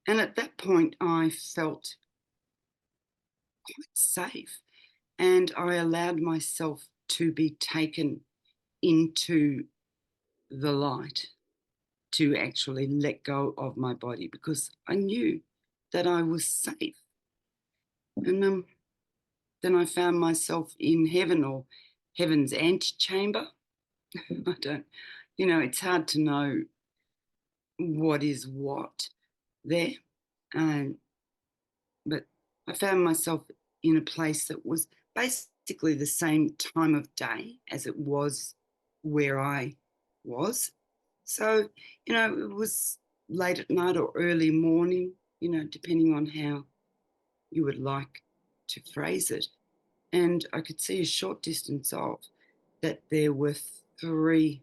And at that point, I felt quite safe, and I allowed myself to be taken into the light, to actually let go of my body because I knew that I was safe. And then I found myself in heaven, or heaven's antechamber. I don't, it's hard to know what is what there. Um, but I found myself in a place that was basically the same time of day as it was where I was. So, it was late at night or early morning, depending on how you would like to phrase it. And I could see a short distance off that there were three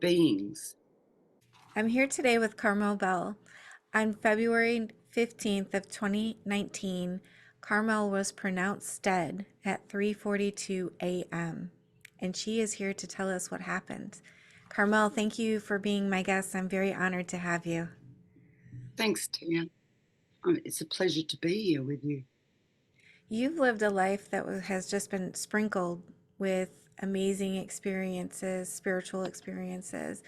beings. I'm here today with Carmel Bell. On February 15th of 2019, Carmel was pronounced dead at 3:42 a.m. and she is here to tell us what happened. Carmel, thank you for being my guest. I'm very honored to have you. Thanks, Tia. It's a pleasure to be here with you. You've lived a life that has just been sprinkled with amazing experiences, spiritual experiences,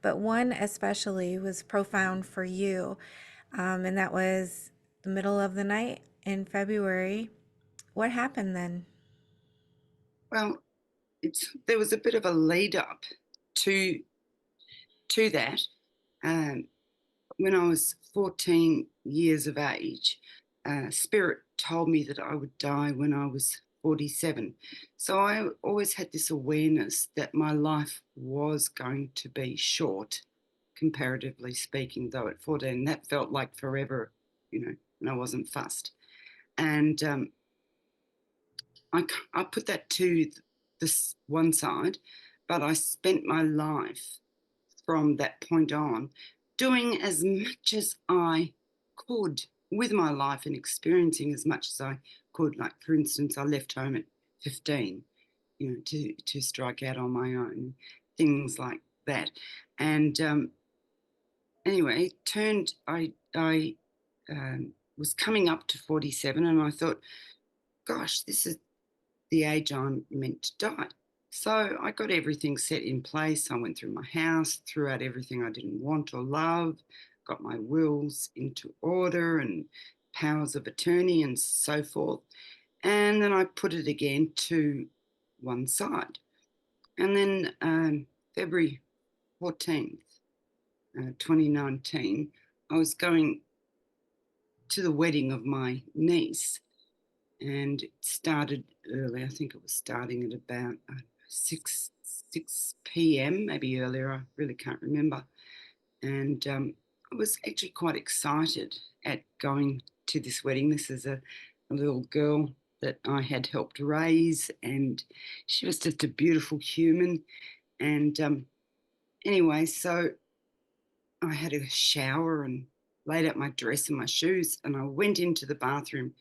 but one especially was profound for you, and that was the middle of the night in February. What happened then? Well, there was a bit of a lead up to that. Um, when I was 14 years of age, Spirit told me that I would die when I was 47. So I always had this awareness that my life was going to be short, comparatively speaking, though at 14, that felt like forever, and I wasn't fussed. And I put that to this one side, but I spent my life from that point on doing as much as I could with my life and experiencing as much as I could. Like, for instance, I left home at 15, to strike out on my own, things like that. And anyway, I was coming up to 47, and I thought, gosh, this is the age I'm meant to die. So I got everything set in place. I went through my house, threw out everything I didn't want or love, got my wills into order and powers of attorney and so forth. And then I put it again to one side. And then February 14th, 2019, I was going to the wedding of my niece, and it started early. I think it was starting at about 6 p.m., maybe earlier. I really can't remember. And I was actually quite excited at going to this wedding. This is a little girl that I had helped raise, and she was just a beautiful human. And anyway, so I had a shower and laid out my dress and my shoes, and I went into the bathroom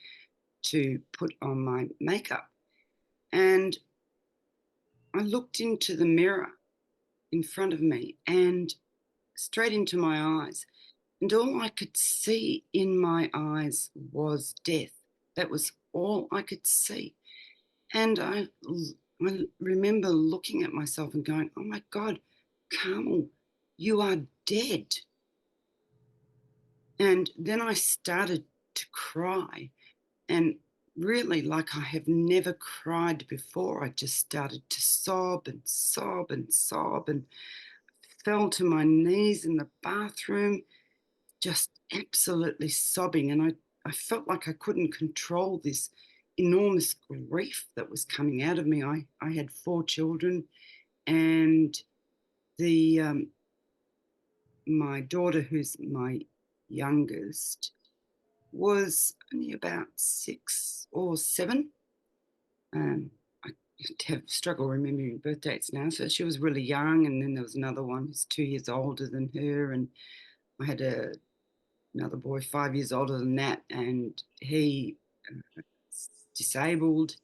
to put on my makeup. And I looked into the mirror in front of me and straight into my eyes. And all I could see in my eyes was death. That was all I could see. And I remember looking at myself and going, oh my God, Carmel, you are dead. And then I started to cry. And really, like I have never cried before, I just started to sob and sob and sob, and fell to my knees in the bathroom, just absolutely sobbing. And I felt like I couldn't control this enormous grief that was coming out of me. I had four children, and the my daughter, who's my youngest, was only about 6 or 7. I have struggle remembering birth dates now. So she was really young, and then there was another one who's 2 years older than her, and I had another boy 5 years older than that, and he disabled,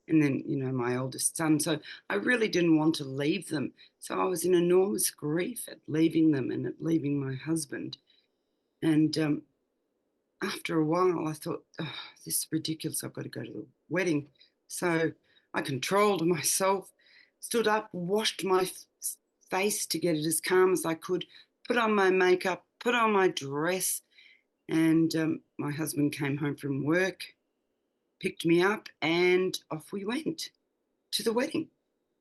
and then my oldest son. So I really didn't want to leave them. So I was in enormous grief at leaving them and at leaving my husband. And after a while, I thought, oh, this is ridiculous. I've got to go to the wedding. So I controlled myself, stood up, washed my face to get it as calm as I could, put on my makeup, put on my dress, and my husband came home from work, picked me up, and off we went to the wedding.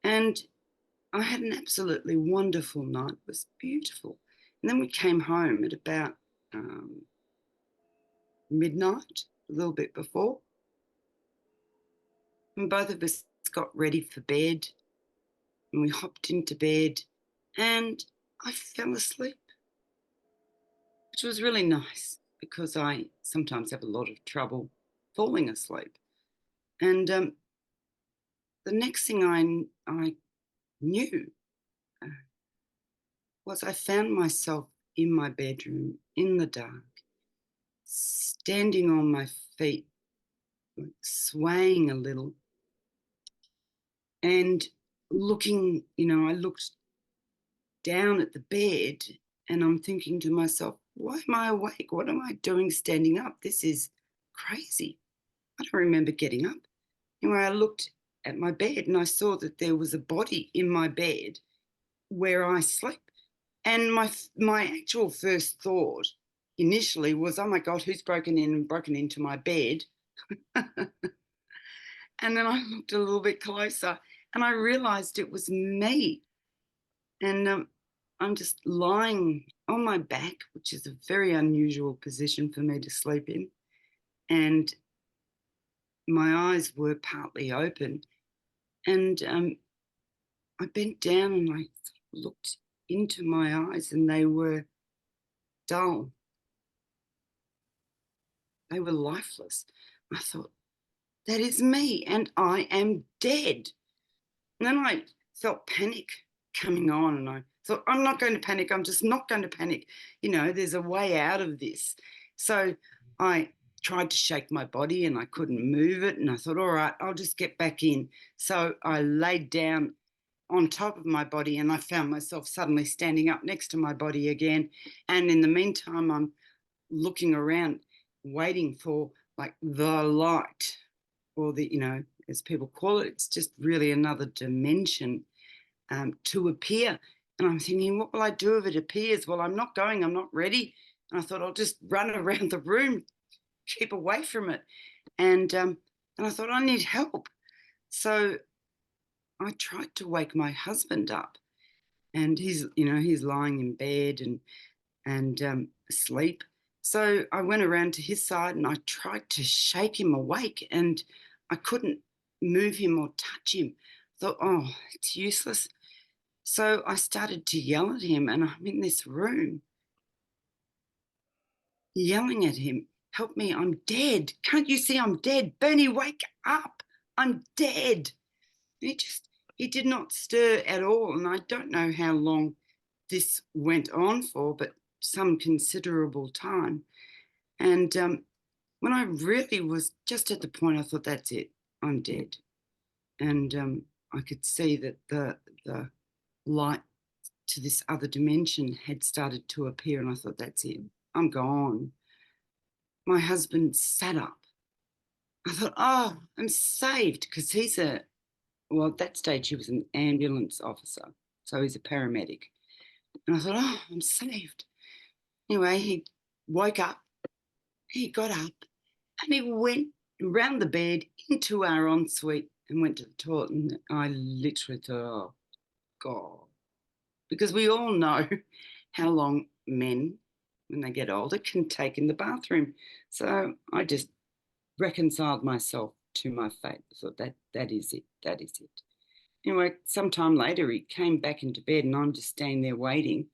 And I had an absolutely wonderful night. It was beautiful. And then we came home at about midnight, a little bit before, and both of us got ready for bed, and we hopped into bed, and I fell asleep, which was really nice because I sometimes have a lot of trouble falling asleep. And the next thing I knew uh, was I found myself in my bedroom in the dark, standing on my feet, swaying a little, and looking, I looked down at the bed, and I'm thinking to myself, why am I awake? What am I doing standing up? This is crazy. I don't remember getting up. Anyway, I looked at my bed and I saw that there was a body in my bed where I sleep. And my actual first thought initially was, oh my God, who's broken in and broken into my bed? And then I looked a little bit closer and I realized it was me. And I'm just lying on my back, which is a very unusual position for me to sleep in. And my eyes were partly open. And I bent down and I looked into my eyes, and they were dull. They were lifeless. I thought, that is me, and I am dead. And then I felt panic coming on, and I thought, I'm not going to panic. I'm just not going to panic. There's a way out of this. So I tried to shake my body and I couldn't move it. And I thought, all right, I'll just get back in. So I laid down on top of my body, and I found myself suddenly standing up next to my body again. And in the meantime, I'm looking around, waiting for like the light, or as people call it, it's just really another dimension to appear. And I'm thinking, what will I do if it appears? Well, I'm not going, I'm not ready. And I thought I'll just run around the room, keep away from it. And I thought I need help. So I tried to wake my husband up, and he's lying in bed and asleep. So I went around to his side and I tried to shake him awake, and I couldn't move him or touch him. I thought, oh, it's useless. So I started to yell at him, and I'm in this room yelling at him, help me, I'm dead. Can't you see I'm dead? Bernie, wake up. I'm dead. He did not stir at all. And I don't know how long this went on for, but some considerable time. And when I really was just at the point, I thought, that's it, I'm dead. And I could see that the light to this other dimension had started to appear, and I thought, that's it, I'm gone. My husband sat up. I thought, oh, I'm saved, because well, at that stage, he was an ambulance officer, so he's a paramedic. And I thought, oh, I'm saved. Anyway, he woke up, he got up, and he went round the bed into our ensuite and went to the toilet. And I literally thought, oh, God. Because we all know how long men, when they get older, can take in the bathroom. So I just reconciled myself to my fate. I thought, that is it. That is it. Anyway, sometime later, he came back into bed, and I'm just standing there waiting.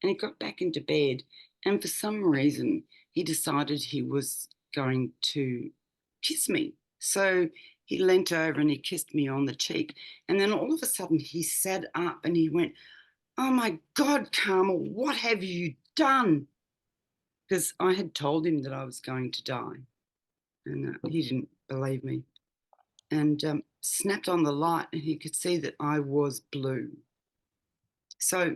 And he got back into bed. And for some reason, he decided he was going to kiss me. So he leant over and he kissed me on the cheek. And then all of a sudden, he sat up and he went, oh my God, Carmel, what have you done? Because I had told him that I was going to die. And he didn't believe me. And snapped on the light, and he could see that I was blue. So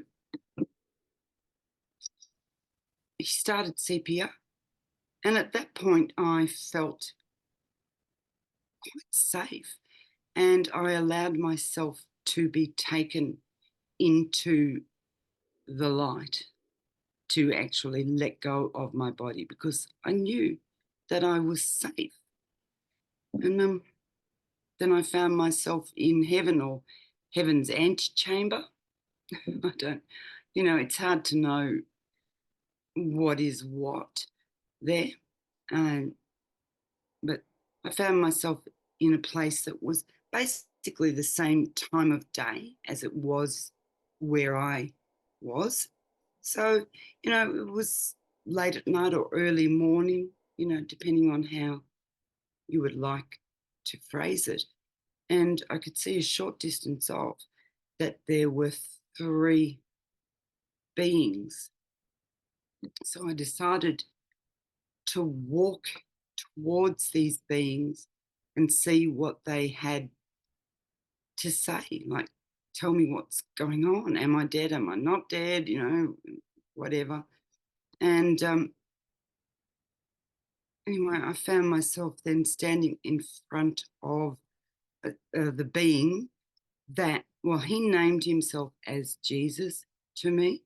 he started CPR, And at that point, I felt quite safe, and I allowed myself to be taken into the light, to actually let go of my body because I knew that I was safe. And then I found myself in heaven, or heaven's antechamber. I don't, it's hard to know what is what there. Um, but I found myself in a place that was basically the same time of day as it was where I was. So, it was late at night or early morning, depending on how you would like to phrase it. And I could see a short distance off that there were three beings. So I decided to walk towards these beings and see what they had to say. Like, tell me what's going on. Am I dead? Am I not dead? Whatever. And anyway, I found myself then standing in front of the being that, well, he named himself as Jesus to me.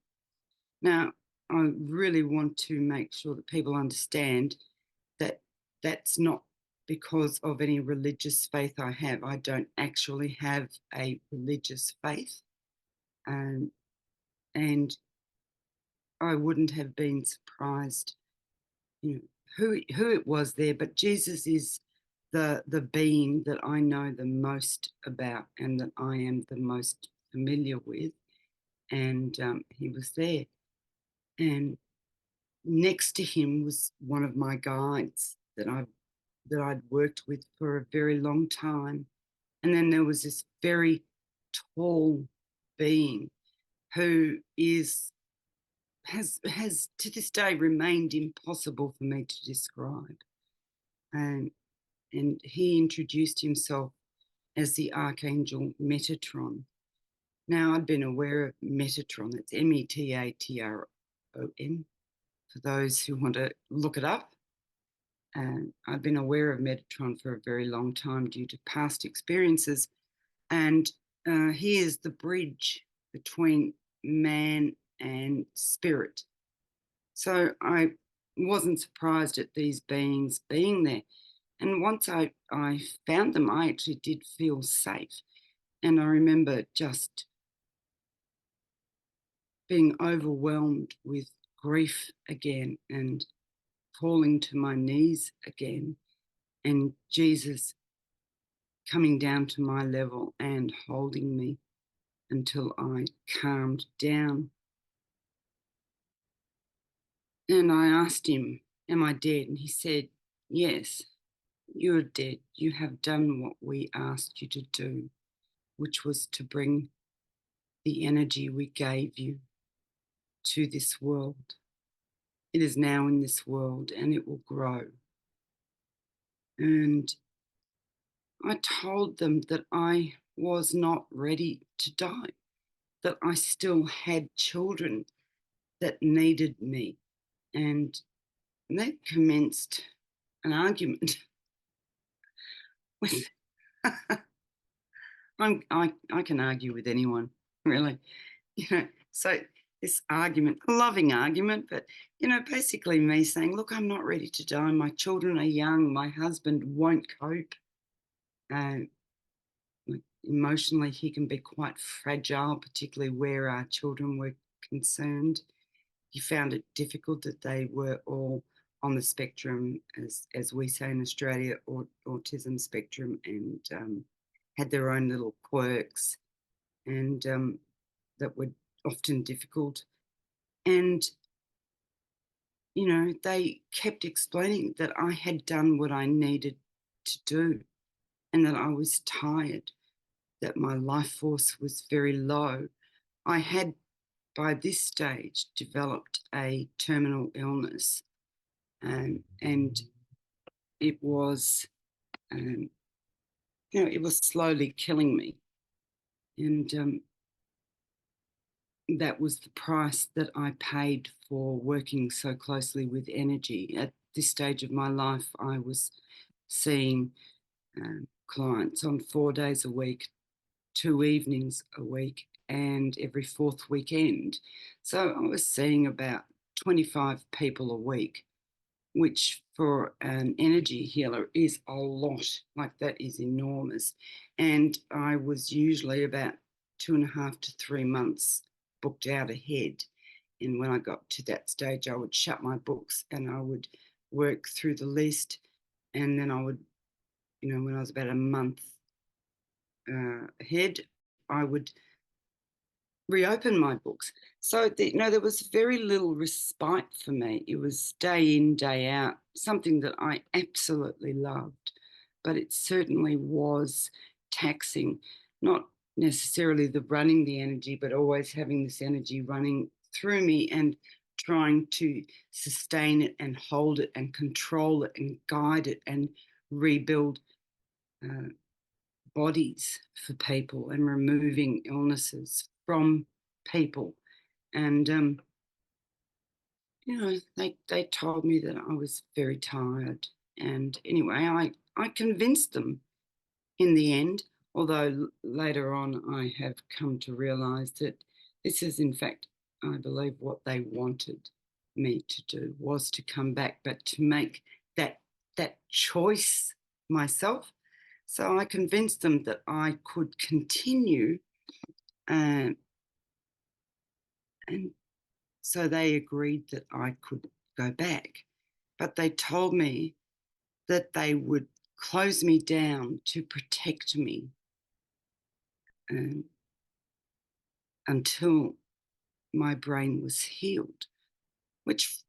Now, I really want to make sure that people understand that that's not because of any religious faith I have. I don't actually have a religious faith. Um, and I wouldn't have been surprised, you know, who it was there. But Jesus is the being that I know the most about and that I am the most familiar with. And he was there. And next to him was one of my guides that I'd worked with for a very long time. And then there was this very tall being who has to this day remained impossible for me to describe. And and he introduced himself as the Archangel Metatron. Now I'd been aware of Metatron, it's Metatron, for those who want to look it up. And I've been aware of Metatron for a very long time due to past experiences. And he is the bridge between man and spirit. So I wasn't surprised at these beings being there. And once I found them, I actually did feel safe. And I remember just being overwhelmed with grief again and falling to my knees again. And Jesus coming down to my level and holding me until I calmed down. And I asked him, am I dead? And he said, yes, you're dead. You have done what we asked you to do, which was to bring the energy we gave you to this world. It is now in this world and it will grow. And I told them that I was not ready to die, that I still had children that needed me. And that commenced an argument with, I can argue with anyone, really. So this argument, a loving argument, but, basically me saying, look, I'm not ready to die. My children are young. My husband won't cope. Uh, Emotionally, he can be quite fragile, particularly where our children were concerned. He found it difficult that they were all on the spectrum, as we say in Australia, or autism spectrum, and had their own little quirks, and that were often difficult. And they kept explaining that I had done what I needed to do, and that I was tired, that my life force was very low. I had, by this stage, developed a terminal illness, and it was, um, it was slowly killing me, and that was the price that I paid for working so closely with energy. At this stage of my life, I was seeing clients on 4 days a week, 2 evenings a week, and every fourth weekend. So I was seeing about 25 people a week, which for an energy healer is a lot. Like, that is enormous. And I was usually about 2.5 to 3 months booked out ahead. And when I got to that stage, I would shut my books and I would work through the list. And then I would, when I was about a month ahead, I would reopen my books. So, there was very little respite for me. It was day in, day out, something that I absolutely loved, but it certainly was taxing, not necessarily the running the energy, but always having this energy running through me and trying to sustain it and hold it and control it and guide it and rebuild uh, bodies for people and removing illnesses from people. And, they told me that I was very tired. And anyway, I convinced them in the end, although later on I have come to realise that this is, in fact, I believe what they wanted me to do was to come back, but to make that choice myself. So I convinced them that I could continue, uh, and so they agreed that I could go back. But they told me that they would close me down to protect me, um, until my brain was healed, which,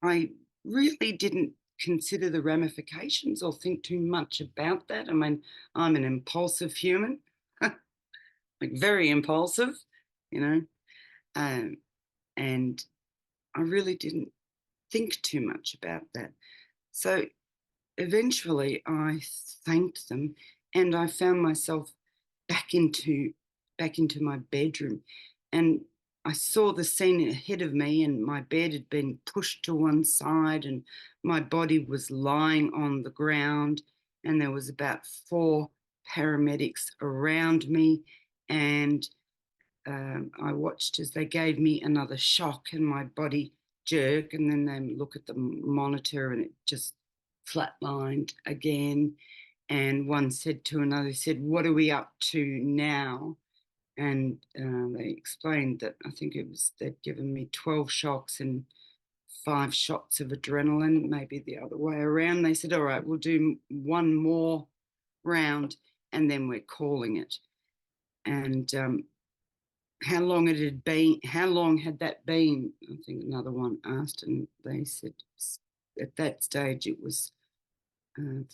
I really didn't consider the ramifications or think too much about that. I mean, I'm an impulsive human, like very impulsive, you know, um, and I really didn't think too much about that. So eventually I thanked them and I found myself back into back into my bedroom, and I saw the scene ahead of me, and my bed had been pushed to one side and my body was lying on the ground, and there was about four paramedics around me, and I watched as they gave me another shock and my body jerk, and then they look at the monitor and it just flatlined again. And one said to another, said, "What are we up to now?" And they explained that I think it was they'd given me 12 shocks and 5 shots of adrenaline, maybe the other way around. They said, "All right, we'll do one more round and then we're calling it." And how long had that been? I think another one asked, and they said at that stage it was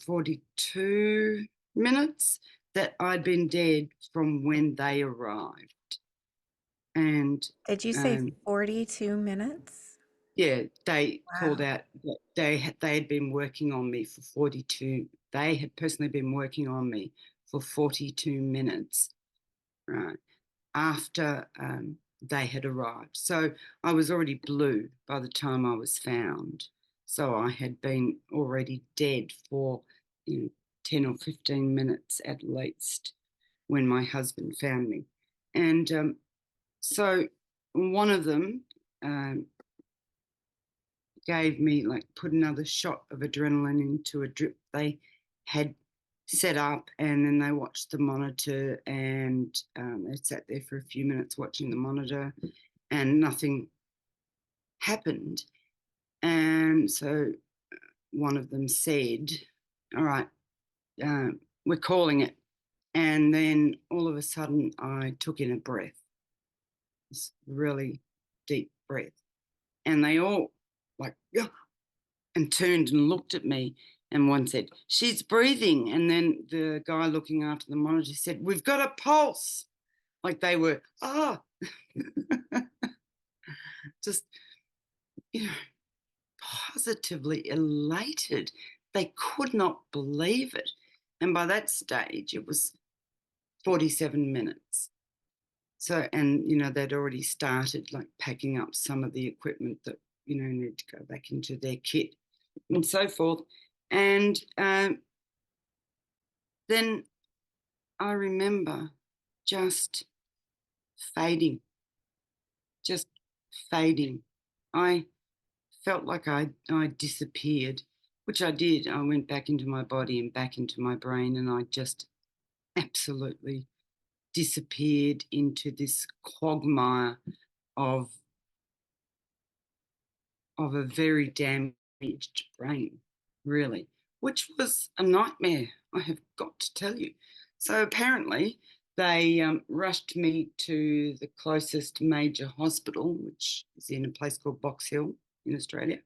42 minutes that I'd been dead from when they arrived. And Did you say um, 42 minutes? yeah, they called Wow. out that they had been working on me for 42. They had personally been working on me for 42 minutes, right, after they had arrived. So I was already blue by the time I was found. So I had been already dead for, 10 or 15 minutes at least when my husband found me. And so one of them um, gave me, like, put another shot of adrenaline into a drip they had set up, and then they watched the monitor, and they sat there for a few minutes watching the monitor and nothing happened. And so one of them said, "All right, uh, we're calling it." And then all of a sudden I took in a breath, this really deep breath, and they all, like, "Yeah," and turned and looked at me. And one said, "She's breathing." And then the guy looking after the monitor said, "We've got a pulse." Like, they were, just, you know, positively elated. They could not believe it. And by that stage, it was 47 minutes. So, and, they'd already started, like, packing up some of the equipment that need to go back into their kit and so forth. And then I remember just fading, just fading. I felt like I disappeared, which I did. I went back into my body and back into my brain, and I just absolutely disappeared into this quagmire of of a very damaged brain, really, which was a nightmare, I have got to tell you. So apparently, they rushed me to the closest major hospital, which is in a place called Box Hill in Australia,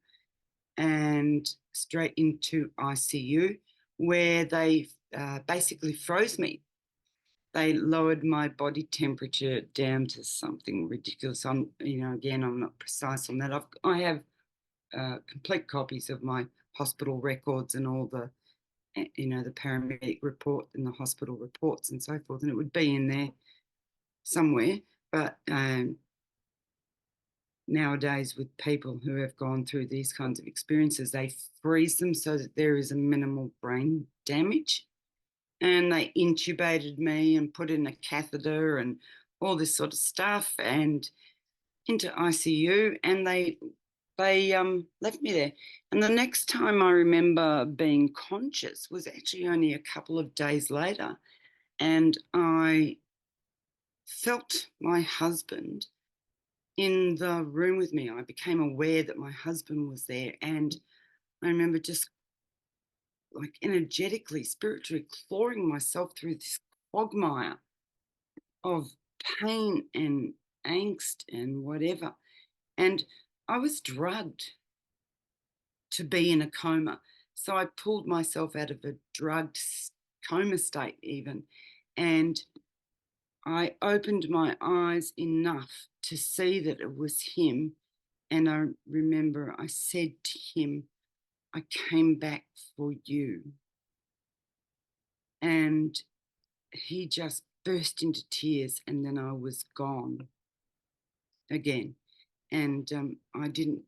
and straight into ICU, where they basically froze me. They lowered my body temperature down to something ridiculous. Again, I'm not precise on that. I have complete copies of my hospital records and all the paramedic report and the hospital reports and so forth, and it would be in there somewhere. But nowadays, with people who have gone through these kinds of experiences, they freeze them so that there is a minimal brain damage. And they intubated me and put in a catheter and all this sort of stuff and into ICU, and they left me there. And the next time I remember being conscious was actually only a couple of days later, and I felt my husband in the room with me. I became aware that my husband was there, and I remember just like energetically, spiritually clawing myself through this quagmire of pain and angst and whatever. And I was drugged to be in a coma. So I pulled myself out of a drugged coma state, even. And I opened my eyes enough to see that it was him. And I remember I said to him, I came back for you. And he just burst into tears, and then I was gone again. And I didn't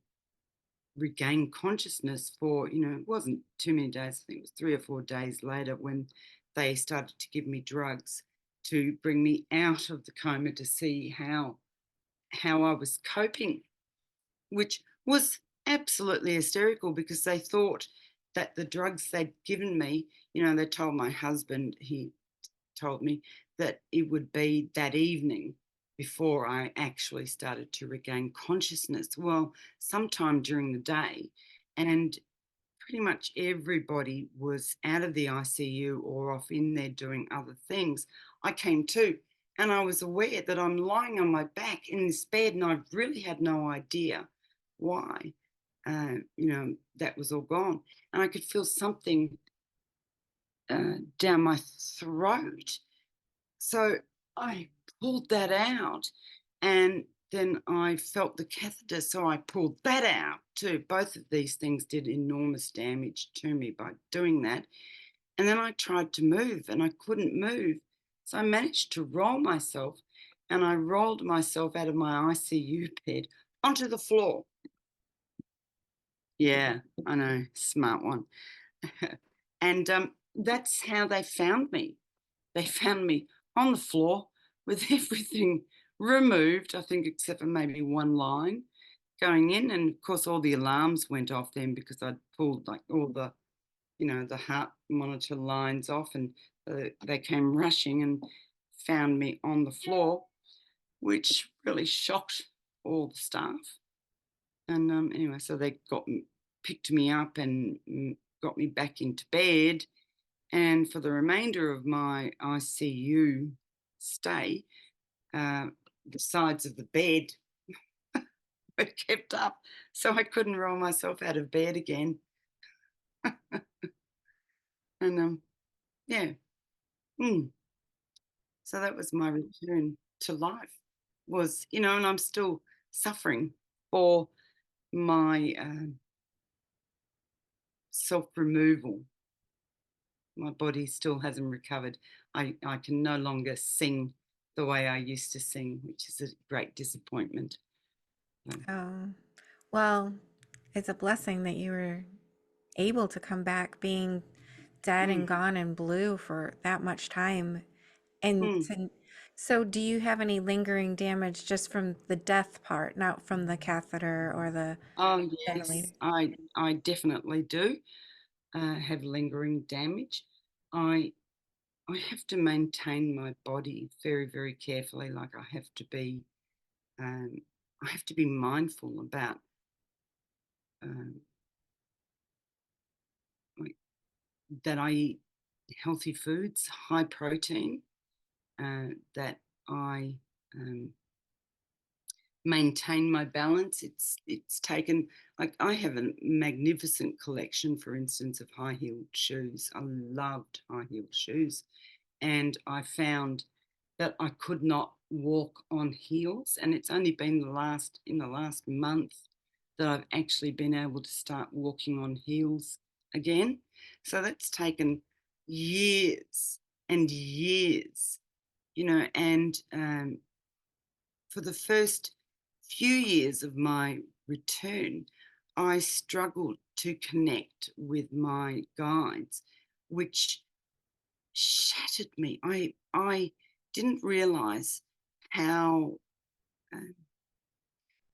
regain consciousness for, it wasn't too many days. I think it was 3 or 4 days later when they started to give me drugs to bring me out of the coma to see how I was coping, which was absolutely hysterical because they thought that the drugs they'd given me, they told my husband, he told me that it would be that evening before I actually started to regain consciousness. Well, sometime during the day, and pretty much everybody was out of the ICU or off in there doing other things. I came to, and I was aware that I'm lying on my back in this bed, and I really had no idea why. That was all gone. And I could feel something down my throat, so I pulled that out, and then I felt the catheter, so I pulled that out too. Both of these things did enormous damage to me by doing that. And then I tried to move and I couldn't move. So I managed to roll myself, and I rolled myself out of my ICU bed onto the floor. Yeah, I know, smart one. And that's how they found me. They found me on the floor with everything removed, I think, except for maybe one line going in. And of course, all the alarms went off then because I'd pulled like all the heart monitor lines off, and they came rushing and found me on the floor, which really shocked all the staff. And anyway, so they picked me up and got me back into bed. And for the remainder of my ICU stay, uh, the sides of the bed were kept up, so I couldn't roll myself out of bed again. And yeah, mm. So that was my return to life. And I'm still suffering for my self removal. My body still hasn't recovered. I can no longer sing the way I used to sing, which is a great disappointment. So, Oh, Well, it's a blessing that you were able to come back being dead and Mm, gone and blue for that much time. And mm. to, so, do you have any lingering damage just from the death part, not from the catheter or the Oh ventilator? yes, I definitely do have lingering damage. I I have to maintain my body very, very carefully. Like um, I have to be mindful about um, like that I eat healthy foods, high protein, that I um, maintain my balance. It's taken like I have a magnificent collection, for instance, of high heeled shoes. I loved high heeled shoes, and I found that I could not walk on heels, and it's only been the last month that I've actually been able to start walking on heels again. So that's taken years and years, and for the first few years of my return, I struggled to connect with my guides, which shattered me. I didn't realize how uh,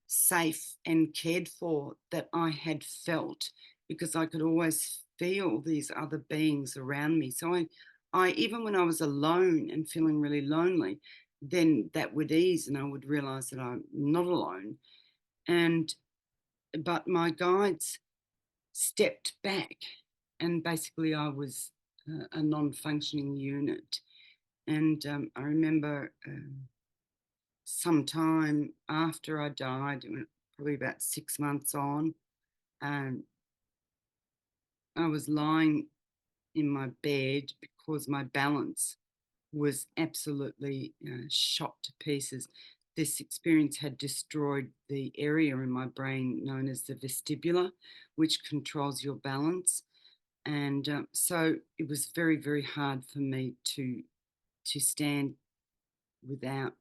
safe and cared for that I had felt because I could always feel these other beings around me. So I even when I was alone and feeling really lonely, then that would ease and I would realize that I'm not alone. And but my guides stepped back, and basically I was a non-functioning unit. And I remember sometime after I died, probably about 6 months on, um, I was lying in my bed because my balance was absolutely shot to pieces. This experience had destroyed the area in my brain known as the vestibular, which controls your balance. And so it was very, very hard for me to stand without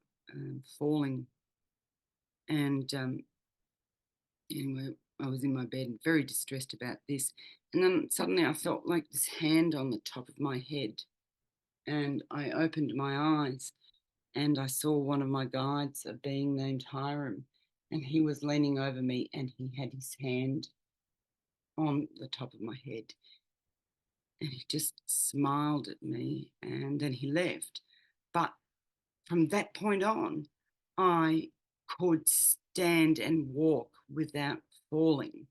falling. And anyway, I was in my bed, very distressed about this. And then suddenly I felt like this hand on the top of my head. And I opened my eyes and I saw one of my guides, a being named Hiram. And he was leaning over me and he had his hand on the top of my head. And he just smiled at me and then he left. But from that point on, I could stand and walk without falling.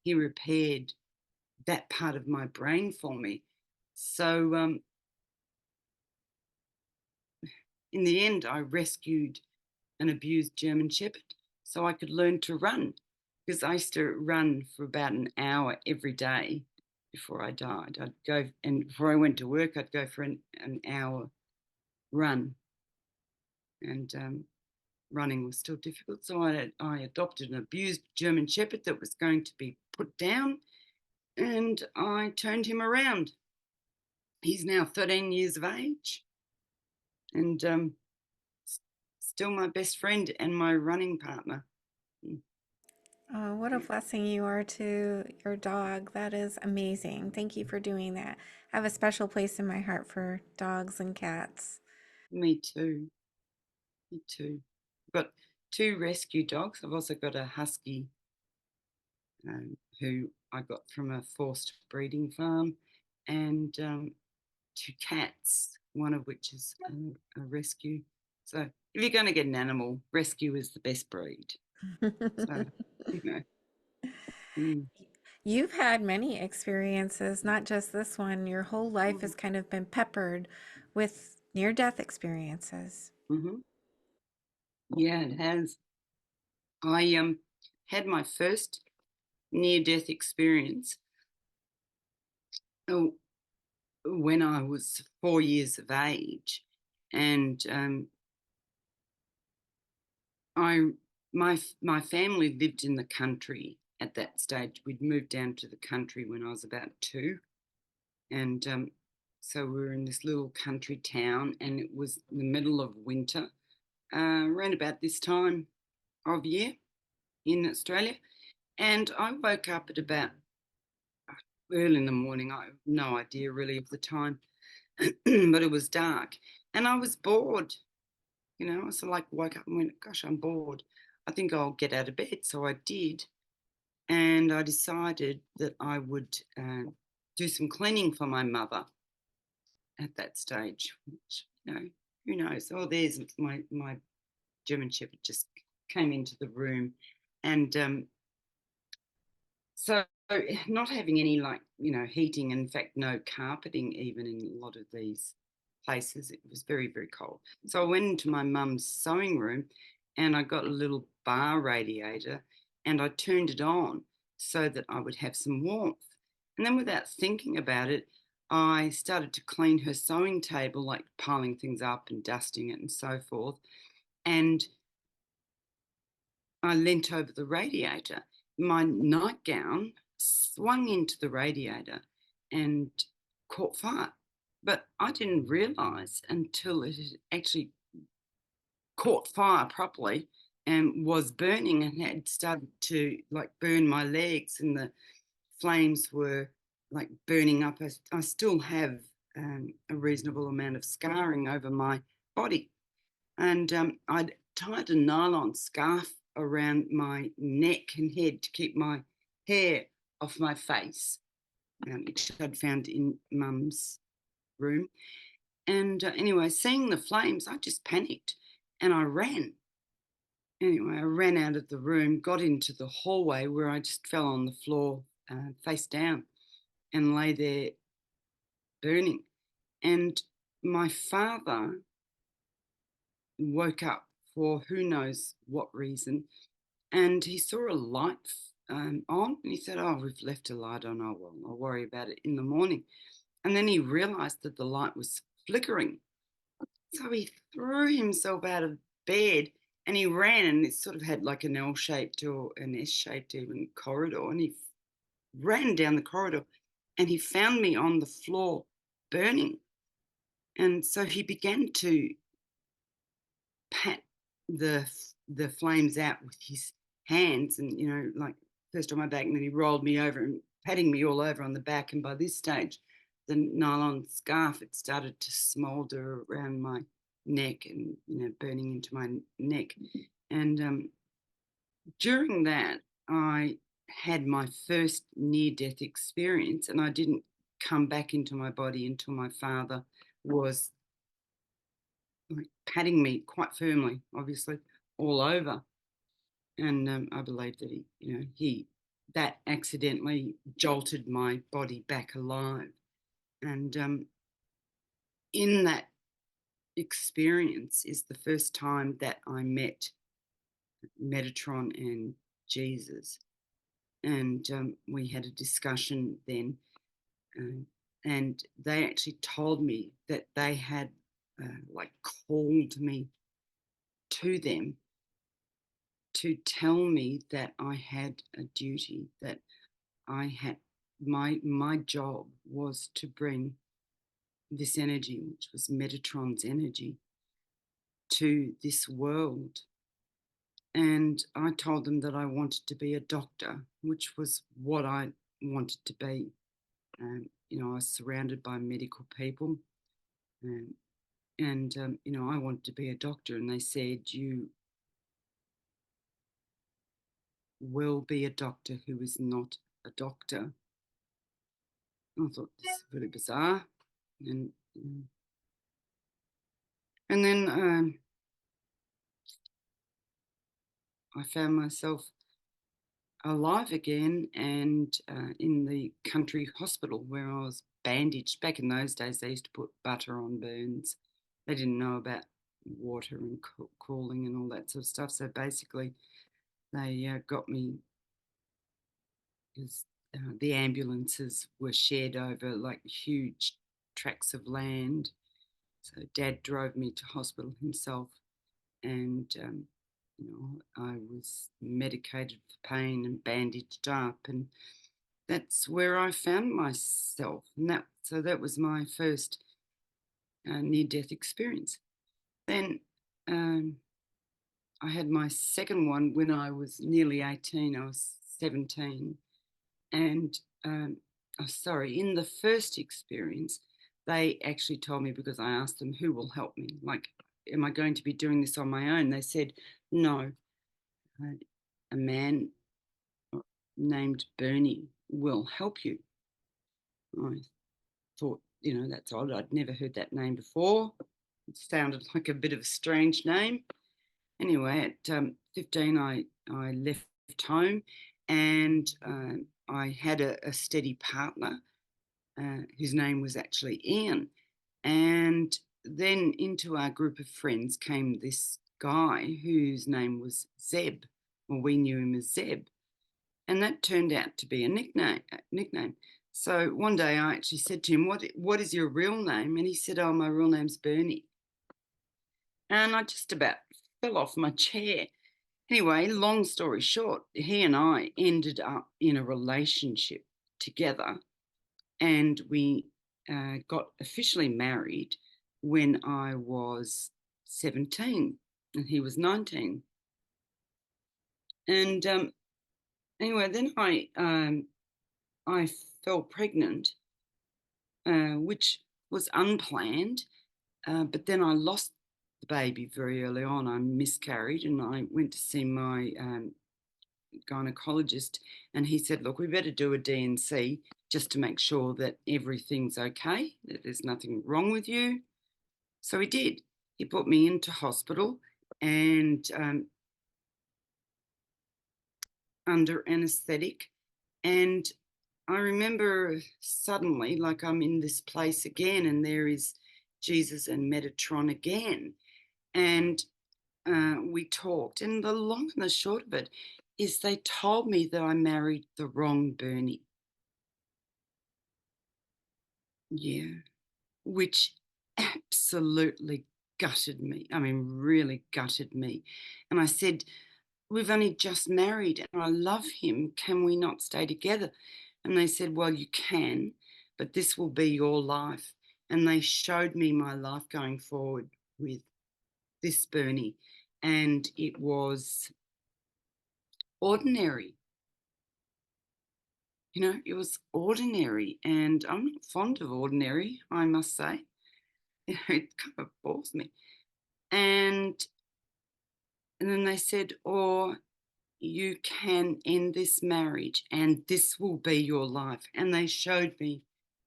He repaired that part of my brain for me. So in the end, I rescued an abused German Shepherd so I could learn to run because I used to run for about an hour every day before I died. I'd go, and before I went to work, I'd go for an hour run. And running was still difficult. So I adopted an abused German Shepherd that was going to be put down, and I turned him around. He's now 13 years of age and still my best friend and my running partner. Mm. Oh, what a blessing you are to your dog. That is amazing. Thank you for doing that. I have a special place in my heart for dogs and cats. Me too. Me too. I've got two rescue dogs. I've also got a husky who I got from a forced breeding farm, and two cats, one of which is a rescue. So if you're going to get an animal, rescue is the best breed. So, you know, mm, You've had many experiences, not just this one. Your whole life has kind of been peppered with near death experiences. mm-hmm. Yeah, it has. I had my first near death experience uh, when I was 4 years of age, and I my family lived in the country at that stage. We'd moved down to the country when I was about two, and so we were in this little country town, and it was the middle of winter, around about this time of year in Australia, And I woke up at about early in the morning. I have no idea really of the time, but it was dark and I was bored. So like woke up and went, gosh, I'm bored. I think I'll get out of bed. So I did. And I decided that I would do some cleaning for my mother at that stage, which, who knows? Oh, there's my German Shepherd just came into the room. And so not having any heating, in fact, no carpeting even in a lot of these places, it was very, very cold. So I went into my mum's sewing room and I got a little bar radiator and I turned it on so that I would have some warmth. And then without thinking about it, I started to clean her sewing table, like piling things up and dusting it and so forth. And I leant over the radiator. My nightgown swung into the radiator and caught fire. But I didn't realize until it had actually caught fire properly and was burning and had started to like burn my legs, and the flames were like burning up. I still have a reasonable amount of scarring over my body. And I'd tied a nylon scarf around my neck and head to keep my hair off my face, which I'd found in Mum's room. And anyway, seeing the flames, I just panicked and I ran. Anyway, I ran out of the room, got into the hallway where I just fell on the floor face down and lay there burning. And my father woke up for who knows what reason, and he saw a light on, and he said, "Oh, we've left a light on. Oh, well, I'll worry about it in the morning." And then he realized that the light was flickering. So he threw himself out of bed and he ran, and it sort of had like an L shaped or an S shaped even corridor. And he ran down the corridor and he found me on the floor burning. And so he began to pat the the flames out with his hands, and like first on my back, and then he rolled me over and patting me all over on the back. And by this stage, the nylon scarf had started to smolder around my neck and burning into my neck. And during that, I had my first near-death experience, and I didn't come back into my body until my father was like patting me quite firmly, obviously, all over. And I believe that he that accidentally jolted my body back alive. And in that experience is the first time that I met Metatron and Jesus. And we had a discussion then, uh, and they actually told me that they had like called me to them to tell me that I had a duty, that I had my job was to bring this energy, which was Metatron's energy, to this world. And I told them that I wanted to be a doctor, which was what I wanted to be. I was surrounded by medical people, um, and I wanted to be a doctor. And they said, "You will be a doctor who is not a doctor." I thought this is really bizarre, and and then I found myself alive again, and in the country hospital where I was bandaged. Back in those days, they used to put butter on burns. They didn't know about water and cooling and all that sort of stuff. So basically, they got me because the ambulances were shared over like huge tracts of land. So Dad drove me to hospital himself, and I was medicated for pain and bandaged up, and that's where I found myself. And that was my first near-death experience. Then I had my second one when I was nearly 18. I was 17. And, oh, sorry, in the first experience, they actually told me, because I asked them, who will help me? Like, am I going to be doing this on my own? They said, no, uh, a man named Bernie will help you. I thought, that's odd. I'd never heard that name before. It sounded like a bit of a strange name. Anyway, at 15, I left home, and I had a steady partner whose name was actually Ian. And then into our group of friends came this guy whose name was Zeb. Well, we knew him as Zeb. And that turned out to be a nickname. So one day I actually said to him, what is your real name? And he said, oh, my real name's Bernie. And I just about fell off my chair. Anyway, long story short, he and I ended up in a relationship together, and we got officially married when I was 17 and he was 19. And anyway, then I fell pregnant, which was unplanned. But then I lost the baby very early on. I miscarried, and I went to see my gynecologist, and he said, look, we better do a D&C just to make sure that everything's okay, that there's nothing wrong with you. So he did. He put me into hospital, and under anesthetic. And I remember suddenly, like, I'm in this place again, and there is Jesus and Metatron again. And we talked. And the long and the short of it is they told me that I married the wrong Bernie. Yeah. Which absolutely gutted me. I mean, really gutted me. And I said, we've only just married and I love him. Can we not stay together? And they said, well, you can, but this will be your life. And they showed me my life going forward with this Bernie. And it was ordinary. It was ordinary. And I'm not fond of ordinary, I must say. It kind of bores me. And then they said, or you can end this marriage and this will be your life. And they showed me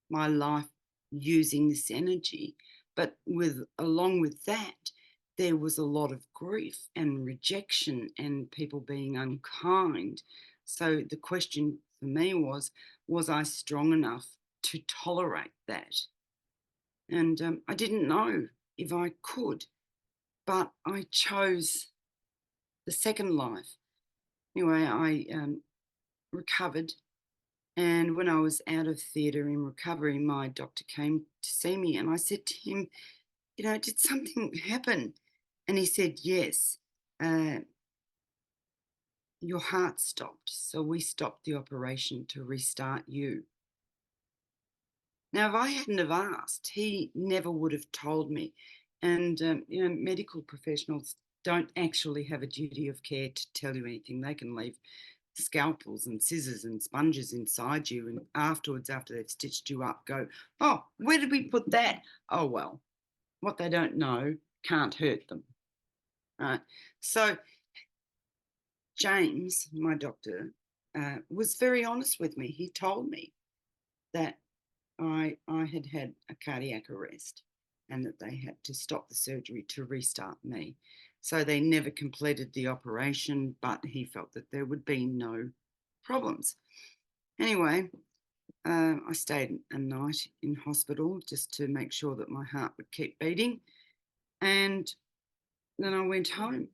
my life using this energy. But along with that, there was a lot of grief and rejection and people being unkind. So the question for me was I strong enough to tolerate that? And I didn't know if I could, but I chose the second life. Anyway, I recovered. And when I was out of theatre in recovery, my doctor came to see me, and I said to him, did something happen? And he said, yes, uh, your heart stopped. So we stopped the operation to restart you. Now, if I hadn't have asked, he never would have told me. And, medical professionals don't actually have a duty of care to tell you anything. They can leave scalpels and scissors and sponges inside you, and afterwards, after they've stitched you up, go, oh, where did we put that? Oh, well, what they don't know can't hurt them. Right. So James, my doctor, was very honest with me. He told me that I had had a cardiac arrest and that they had to stop the surgery to restart me. So they never completed the operation, but he felt that there would be no problems. Anyway, I stayed a night in hospital just to make sure that my heart would keep beating. And then I went home,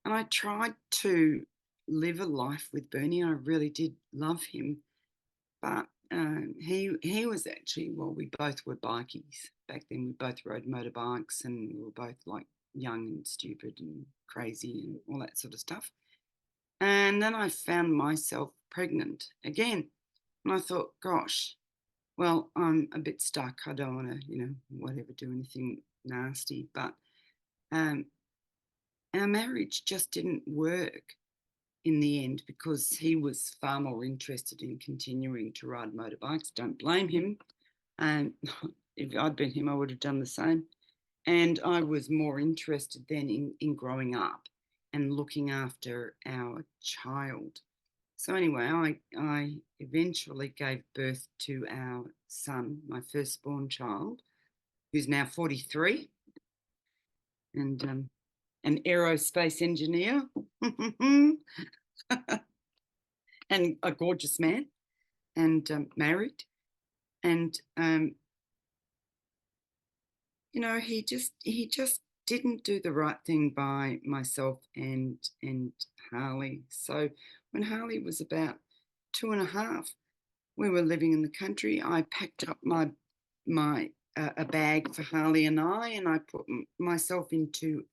and I tried to live a life with Bernie. I really did love him. But he was actually, well, we both were bikies. Back then we both rode motorbikes, and we were both like young and stupid and crazy and all that sort of stuff. And then I found myself pregnant again. And I thought, gosh, well, I'm a bit stuck. I don't want to, whatever, do anything nasty. But our marriage just didn't work. in the end because he was far more interested in continuing to ride motorbikes. Don't blame him. And if I'd been him, I would have done the same. And I was more interested then in growing up and looking after our child. So anyway, I eventually gave birth to our son, my firstborn child, who's now 43 and an aerospace engineer and a gorgeous man and married. And he just didn't do the right thing by myself and Harley. So when Harley was about 2.5, we were living in the country. I packed up my a bag for Harley and I put myself into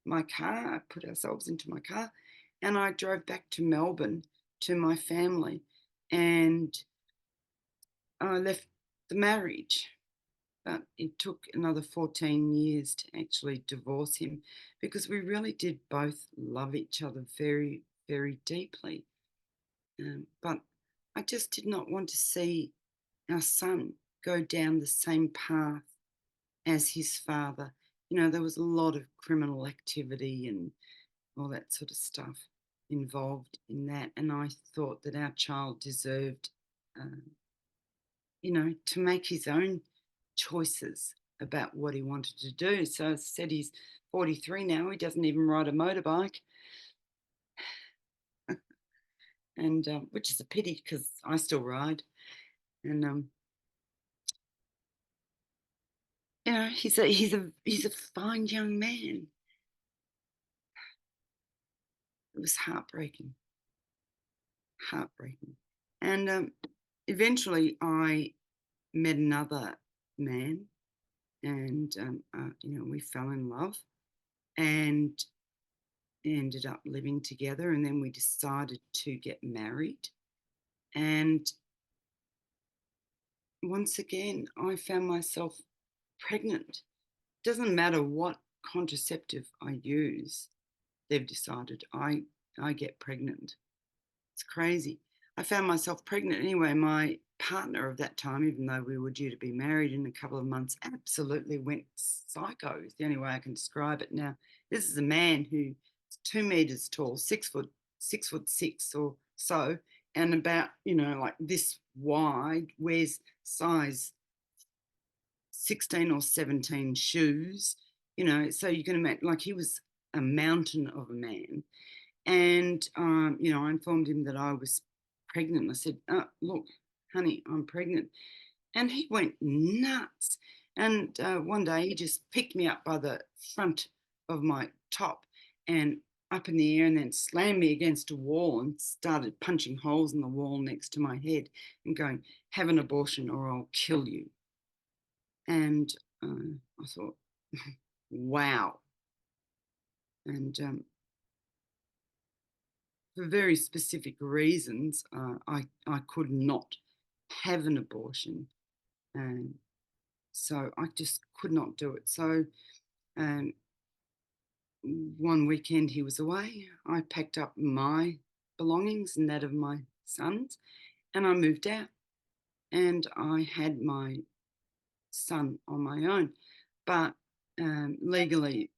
my car. I put ourselves into my car, and I drove back to Melbourne to my family, and I left the marriage. But it took another 14 years to actually divorce him because we really did both love each other very, very deeply. But I just did not want to see our son go down the same path as his father. There was a lot of criminal activity and all that sort of stuff involved in that. And I thought that our child deserved, to make his own choices about what he wanted to do. So I said he's 43 now. He doesn't even ride a motorbike, and which is a pity because I still ride. And he's a fine young man. It was heartbreaking, heartbreaking. And eventually, I met another man, and we fell in love, and ended up living together, and then we decided to get married. And once again, I found myself pregnant. Doesn't matter what contraceptive I use, they've decided I get pregnant. It's crazy. I found myself pregnant anyway. My partner of that time, even though we were due to be married in a couple of months, absolutely went psycho. It's the only way I can describe it. Now, this is a man who's 2 meters tall, 6 foot, 6'6" or so, and about, like this wide, wears size 16 or 17 shoes, so you can imagine, like, he was a mountain of a man. And, I informed him that I was pregnant. I said, look, honey, I'm pregnant. And he went nuts. And one day he just picked me up by the front of my top and up in the air, and then slammed me against a wall and started punching holes in the wall next to my head and going, have an abortion or I'll kill you. And I thought, wow. And for very specific reasons, I could not have an abortion. And so I just could not do it. So um, one weekend he was away. I packed up my belongings and that of my son's, and I moved out. And I had my son on my own. But legally,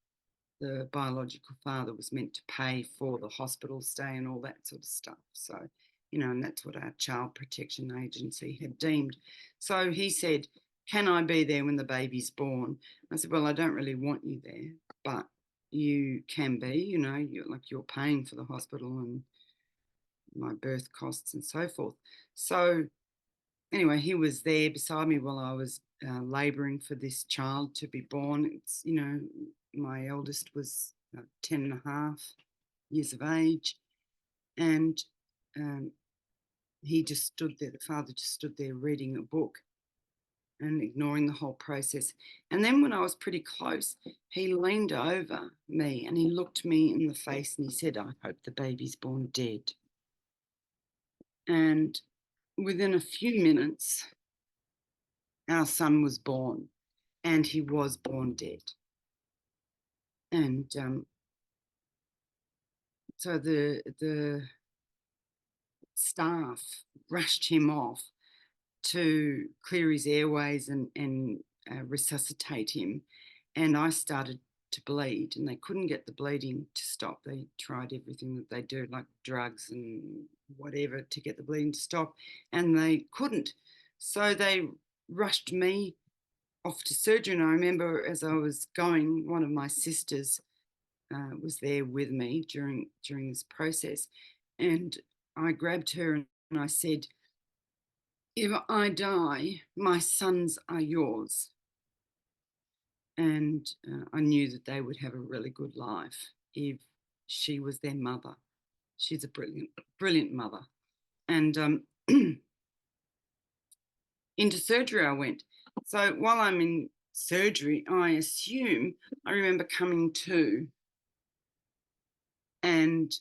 the biological father was meant to pay for the hospital stay and all that sort of stuff. So, and that's what our child protection agency had deemed. So he said, can I be there when the baby's born? I said, well, I don't really want you there, but you can be, you're paying for the hospital and my birth costs and so forth. So anyway, he was there beside me while I was labouring for this child to be born. It's, my eldest was 10 and a half years of age, and he just stood there, the father just stood there reading a book and ignoring the whole process. And then when I was pretty close, he leaned over me and he looked me in the face and he said, I hope the baby's born dead. And within a few minutes, our son was born, and he was born dead. And so the staff rushed him off to clear his airways and resuscitate him. And I started to bleed, and they couldn't get the bleeding to stop. They tried everything that they do, like drugs and whatever, to get the bleeding to stop, and they couldn't. So they rushed me off to surgery. And I remember as I was going, one of my sisters was there with me during this process, and I grabbed her and I said, "If I die, my sons are yours." And I knew that they would have a really good life if she was their mother. She's a brilliant mother. And into surgery I went. So while I'm in surgery, I remember coming to, and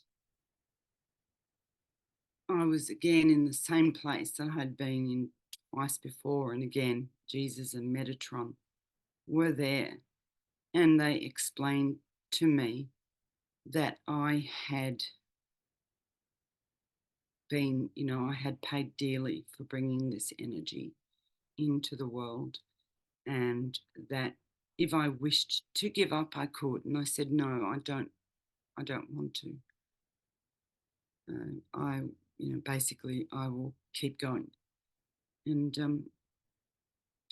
I was again in the same place that I had been in twice before. And again, Jesus and Metatron were there, and they explained to me that I had been, I had paid dearly for bringing this energy into the world, and that if I wished to give up, I could. And I said, no, I don't want to. I, basically, I will keep going. And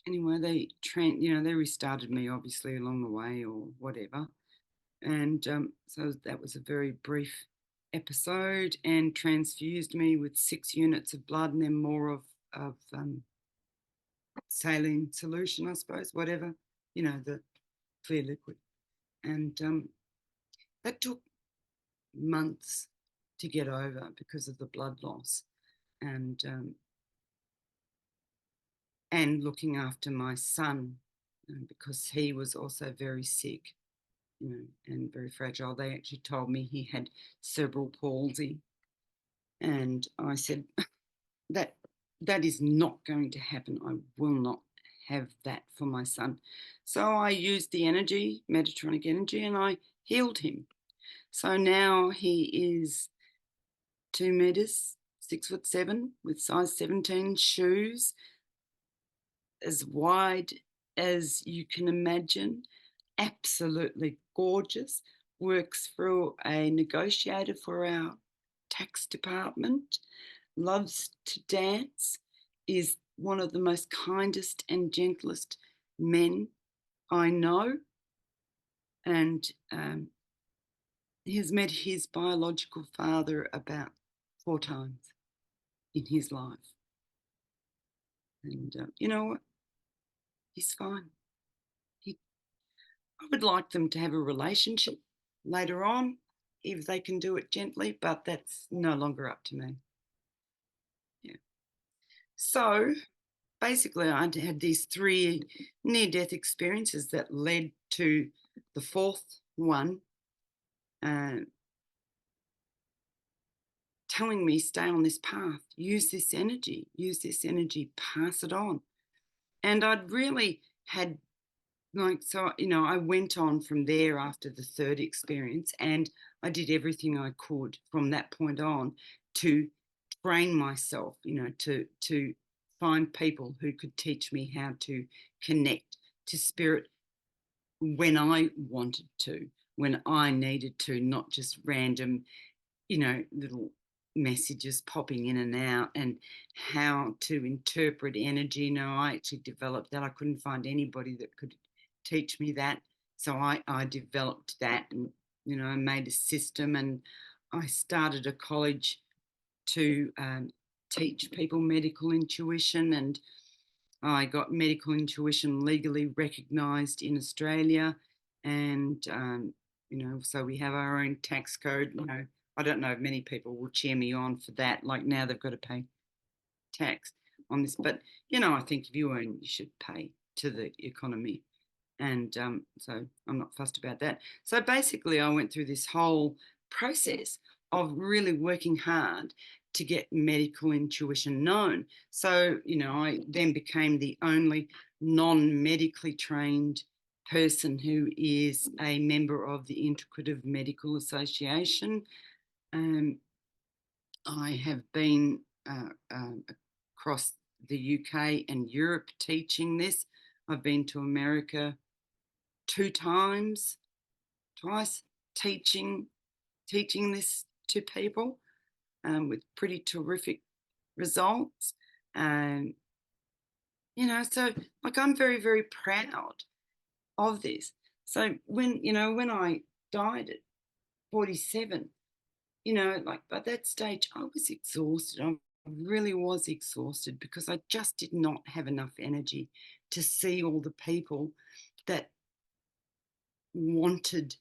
anyway, they restarted me obviously along the way or whatever. And so that was a very brief episode, and transfused me with 6 units of blood and then more of saline solution, I suppose, whatever, the clear liquid. And that took months to get over because of the blood loss, and looking after my son, because he was also very sick, and very fragile. They actually told me he had cerebral palsy, and I said, that is not going to happen. I will not have that for my son. So I used the energy, Metatronic energy, and I healed him. So now he is 2 meters, 6'7", with size 17 shoes, as wide as you can imagine, absolutely gorgeous, works through a negotiator for our tax department, loves to dance, is one of the most kindest and gentlest men I know, and he has met his biological father about 4 times in his life. And you know what? He's fine. I would like them to have a relationship later on, if they can do it gently, but that's no longer up to me. Yeah. So basically, I had these 3 near-death experiences that led to the 4th one, uh, telling me, stay on this path, use this energy, pass it on. And I'd really had, so, I went on from there after the 3rd experience, and I did everything I could from that point on to train myself, to find people who could teach me how to connect to spirit when I wanted to, when I needed to, not just random, little messages popping in and out, and how to interpret energy. No, I actually developed that. I couldn't find anybody that could teach me that. So I developed that, and, made a system, and I started a college to teach people medical intuition, and I got medical intuition legally recognised in Australia, and so we have our own tax code. I don't know if many people will cheer me on for that. Like now they've got to pay tax on this, but I think if you earn, you should pay to the economy, and so I'm not fussed about that. So basically, I went through this whole process of really working hard to get medical intuition known. So, I then became the only non-medically trained person who is a member of the Integrative Medical Association. I have been across the UK and Europe teaching this. I've been to America two times, twice teaching teaching this to people with pretty terrific results. And so like I'm very, very proud of this. So when I died at 47, like by that stage, I was exhausted. I really was exhausted because I just did not have enough energy to see all the people that wanted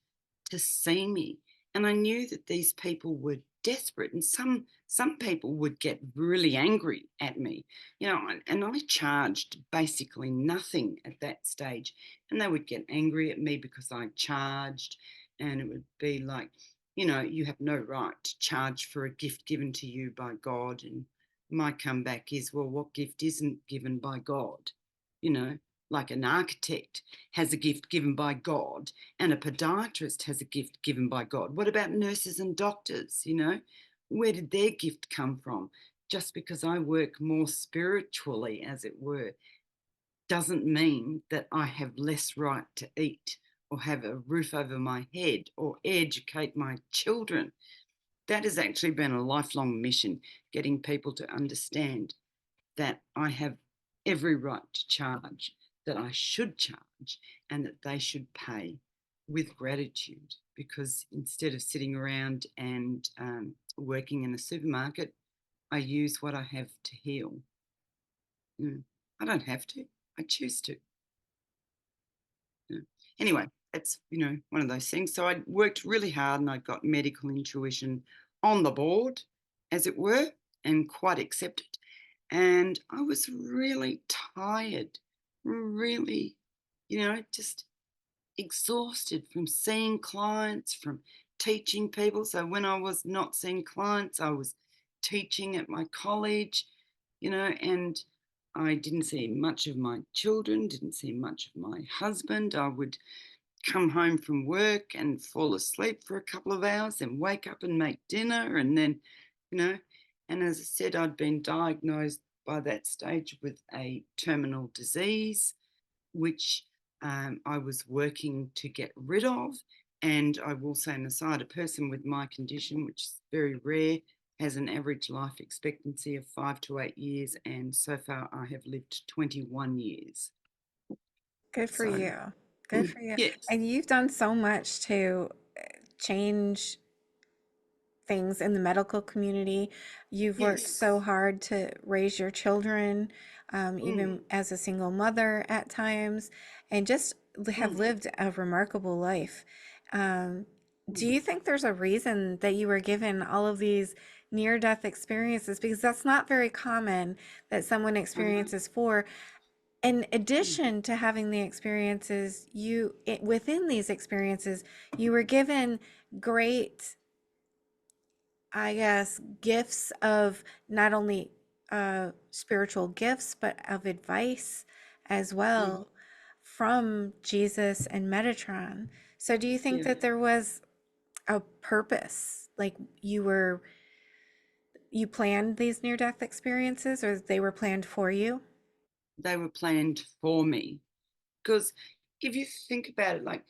to see me. And I knew that these people were desperate, and some people would get really angry at me, and I charged basically nothing at that stage. And they would get angry at me because I charged, and it would be like, you have no right to charge for a gift given to you by God. And my comeback is, well, what gift isn't given by God? You know, like an architect has a gift given by God, and a podiatrist has a gift given by God. What about nurses and doctors? Where did their gift come from? Just because I work more spiritually, as it were, doesn't mean that I have less right to eat or have a roof over my head or educate my children. That has actually been a lifelong mission, getting people to understand that I have every right to charge, that I should charge, and that they should pay with gratitude. Because instead of sitting around and working in a supermarket, I use what I have to heal. I don't have to, I choose to. Yeah. Anyway, that's one of those things. So I worked really hard and I got medical intuition on the board, as it were, and quite accepted. And I was really tired, really, just exhausted from seeing clients, from teaching people. So when I was not seeing clients, I was teaching at my college, and I didn't see much of my children, didn't see much of my husband. I would come home from work and fall asleep for a couple of hours and wake up and make dinner. And then, you know, and as I said, I'd been diagnosed by that stage with a terminal disease, which I was working to get rid of. And I will say, on the side, a person with my condition, which is very rare, has an average life expectancy of 5 to 8 years. And so far, I have lived 21 years. Good for So, you. Good for you. yes, And you've done so much to change things in the medical community. You've worked yes. so hard to raise your children, Mm, even as a single mother at times, and just have mm, lived a remarkable life. Um, do mm. you think there's a reason that you were given all of these near death experiences? Because that's not very common that someone I know. experiences for. In Mm. addition to having the experiences, within these experiences, you were given great, I guess, gifts of not only spiritual gifts, but of advice as Mhm. well from Jesus and Metatron. So, do you think Yeah, that there was a purpose? Like you planned these near death experiences, or they were planned for you? they were planned for me. Because if you think about it, like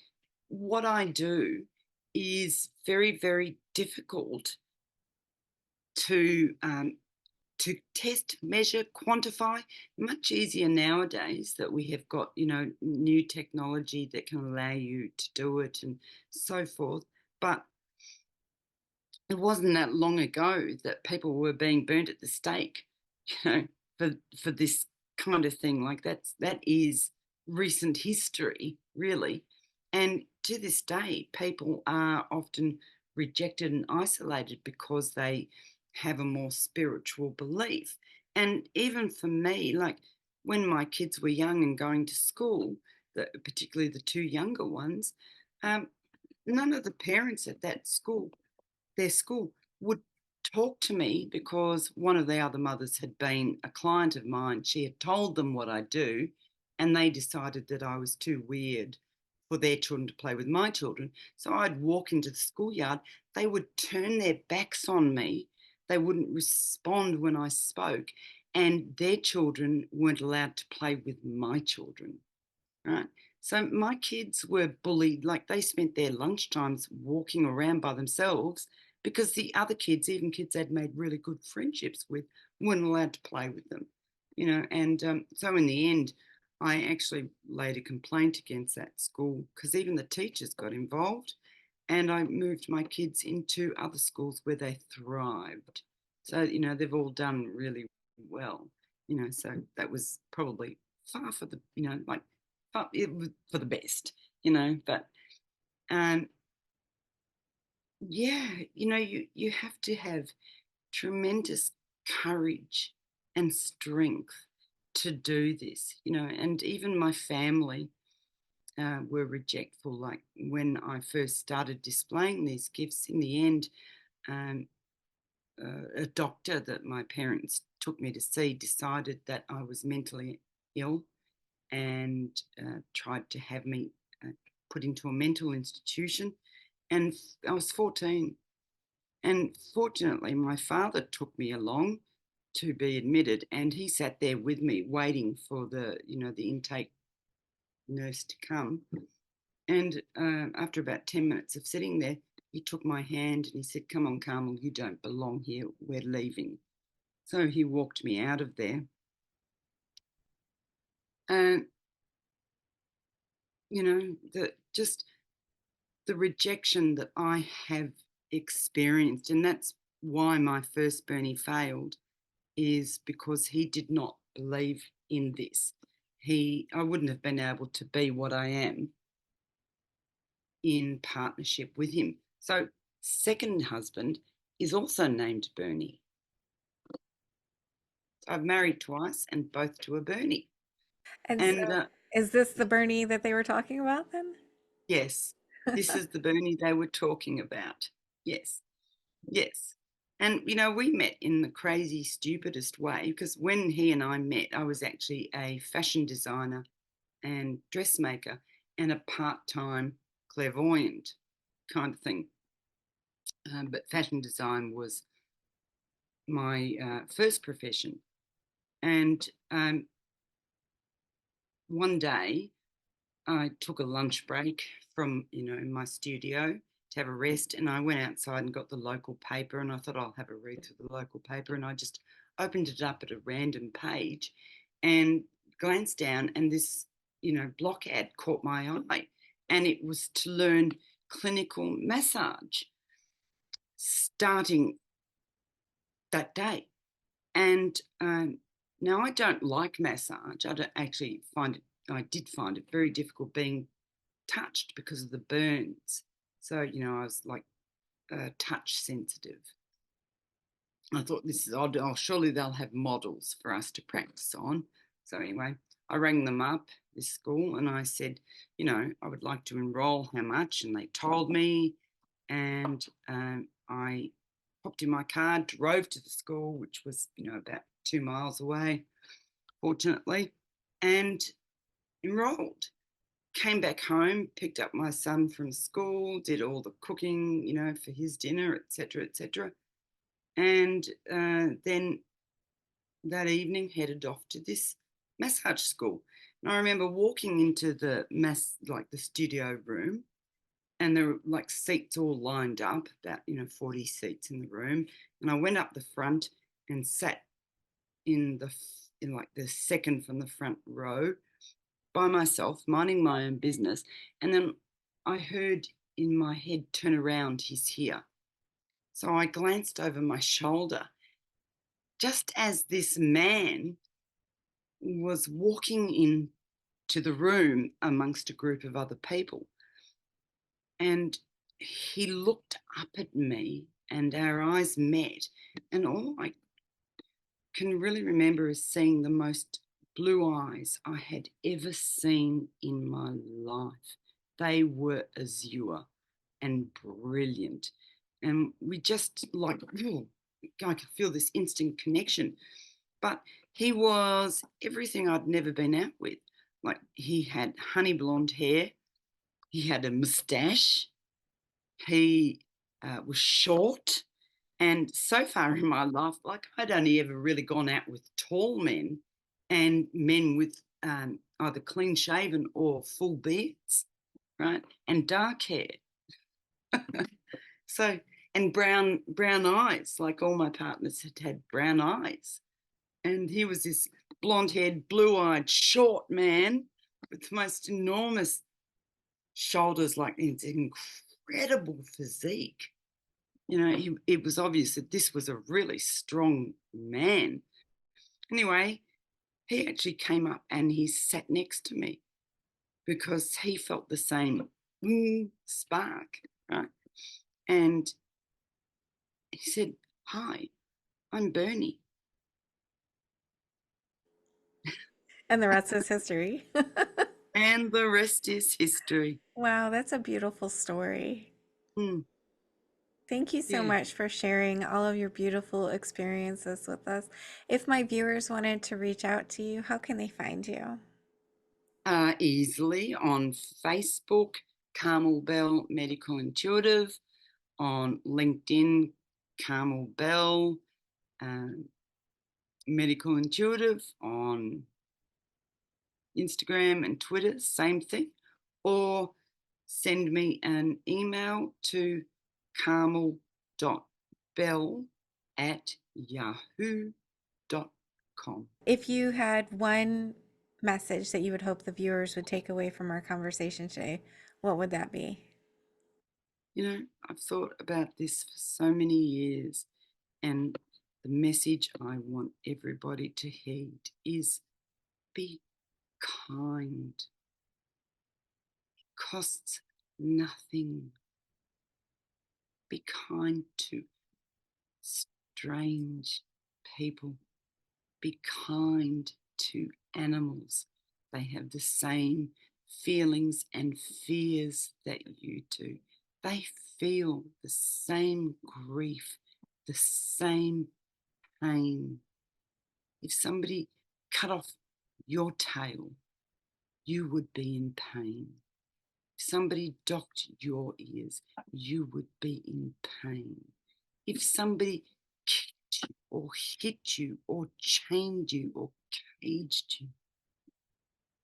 what I do is very, very difficult to test, measure, quantify. Much easier nowadays that we have got new technology that can allow you to do it and so forth. But it wasn't that long ago that people were being burnt at the stake, you know, for this kind of thing. Like that is recent history, really. And to this day, people are often rejected and isolated because they have a more spiritual belief. And even for me, like when my kids were young and going to school, particularly the two younger ones, um, none of the parents at their school would talk to me because one of the other mothers had been a client of mine. She had told them what I do, and they decided that I was too weird for their children to play with my children. So I'd walk into the schoolyard, they would turn their backs on me They wouldn't respond when I spoke, and their children weren't allowed to play with my children, right? So my kids were bullied, like they spent their lunchtimes walking around by themselves because the other kids, even kids they'd made really good friendships with, weren't allowed to play with them, And so in the end, I actually laid a complaint against that school because even the teachers got involved, and I moved my kids into other schools where they thrived. So, they've all done really well, so that was probably far for the, like, it was for the best, but um, yeah, you have to have tremendous courage and strength to do this, and even my family were rejectful. Like when I first started displaying these gifts, in the end, um, a doctor that my parents took me to see decided that I was mentally ill and tried to have me uh, put into a mental institution. And I was 14. And fortunately, my father took me along to be admitted, and he sat there with me waiting for the intake nurse to come. And after about 10 minutes of sitting there, he took my hand and he said, "Come on, Carmel, you don't belong here. We're leaving." So he walked me out of there. And, just the rejection that I have experienced, and that's why my first Bernie failed, is because he did not believe in this. I wouldn't have been able to be what I am in partnership with him. So, second husband is also named Bernie. I've married twice and both to a Bernie. And so, And is this the Bernie that they were talking about then? yes, this is the Bernie they were talking about. Yes, yes. And, we met in the crazy, stupidest way because when he and I met, I was actually a fashion designer and dressmaker and a part time clairvoyant kind of thing. But fashion design was my first profession. And one day I took a lunch break from, my studio to have a rest. And I went outside and got the local paper. And I thought I'll have a read through the local paper. And I just opened it up at a random page and glanced down. And this, block ad caught my eye. And it was to learn clinical massage starting that day. And now I don't like massage. I don't actually find it, I did find it very difficult being touched because of the burns. So, I was like touch sensitive. I thought this is odd. Oh, surely they'll have models for us to practice on. So, anyway, I rang them up, this school, and I said, I would like to enroll, how much? And they told me. And I popped in my car, drove to the school, which was, about 2 miles away, fortunately, and enrolled. Came back home, picked up my son from school, did all the cooking, for his dinner, etc., etc., and then that evening headed off to this massage school. And I remember walking into the studio room, and there were like seats all lined up, about 40 seats in the room. And I went up the front and sat in like the second from the front row by myself, minding my own business. And then I heard in my head, "Turn around, he's here." So I glanced over my shoulder just as this man was walking into the room amongst a group of other people. And he looked up at me and our eyes met. And all I can really remember is seeing the most blue eyes I had ever seen in my life. They were azure and brilliant. And we just like, I could feel this instant connection. But he was everything I'd never been out with. Like he had honey blonde hair, he had a moustache, he was short, And so far in my life, like I'd only ever really gone out with tall men and men with either clean shaven or full beards, right? And dark hair. So, and brown eyes, like all my partners had brown eyes. And he was this blonde-haired, blue-eyed, short man with the most enormous shoulders, like it's incredible physique. It was obvious that this was a really strong man. Anyway, he actually came up and he sat next to me because he felt the same spark, right? And he said, "Hi, I'm Bernie." And the rest is history. And the rest is history. Wow, that's a beautiful story. Mm, Thank you so yeah. much for sharing all of your beautiful experiences with us. If my viewers wanted to reach out to you, how can they find you? Easily on Facebook, Carmel Bell Medical Intuitive, on LinkedIn, Carmel Bell um, Medical Intuitive, on Instagram and Twitter, same thing, or send me an email to carmel.bell@yahoo.com. If you had one message that you would hope the viewers would take away from our conversation today, what would that be? I've thought about this for so many years, and the message I want everybody to heed is be kind. It costs nothing. Be kind to strange people. Be kind to animals. They have the same feelings and fears that you do. They feel the same grief, the same pain. If somebody cut off your tail, you would be in pain. If somebody docked your ears, you would be in pain. If somebody kicked you or hit you or chained you or caged you,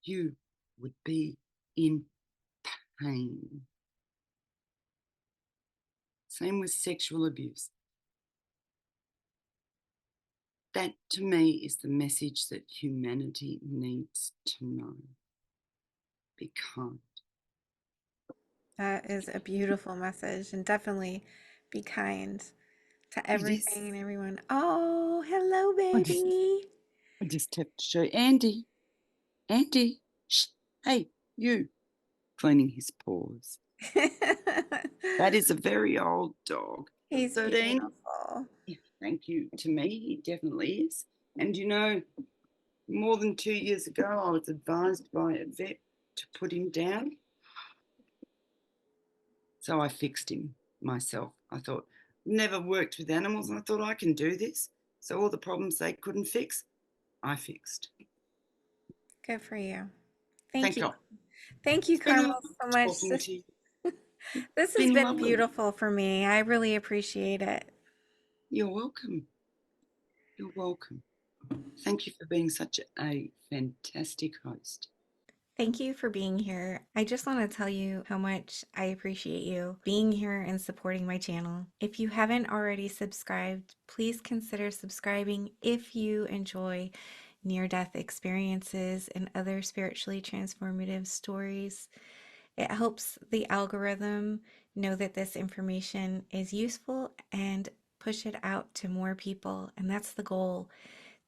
you would be in pain. Same with sexual abuse. That to me is the message that humanity needs to know. Be kind. That is a beautiful message, and definitely be kind to It everything is. and everyone. Oh, hello, I just, baby. I just have to show Andy. Andy, shh, hey, you, cleaning his paws. That is a very old dog. He's 13. beautiful. Yeah, thank you to me. He definitely is. And more than 2 years ago, I was advised by a vet to put him down. So I fixed him myself. I thought, never worked with animals, and I thought I can do this. So all the problems they couldn't fix, I fixed. Good for you. Thank Thank you. God. Thank you, It's been Carmel, lovely so much. talking to you. This has Been been lovely. beautiful for me. I really appreciate it. You're welcome. You're welcome. Thank you for being such a fantastic host. Thank you for being here. I just want to tell you how much I appreciate you being here and supporting my channel. If you haven't already subscribed, please consider subscribing if you enjoy near death experiences and other spiritually transformative stories. It helps the algorithm know that this information is useful and push it out to more people. And that's the goal,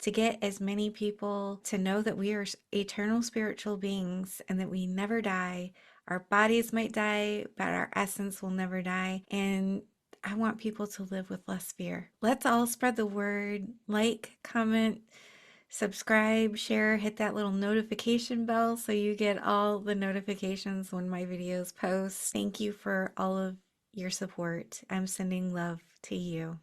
to get as many people to know that we are eternal spiritual beings and that we never die. Our bodies might die, but our essence will never die. And I want people to live with less fear. Let's all spread the word. Like, comment, subscribe, share, hit that little notification bell so you get all the notifications when my videos post. Thank you for all of your support. I'm sending love to you.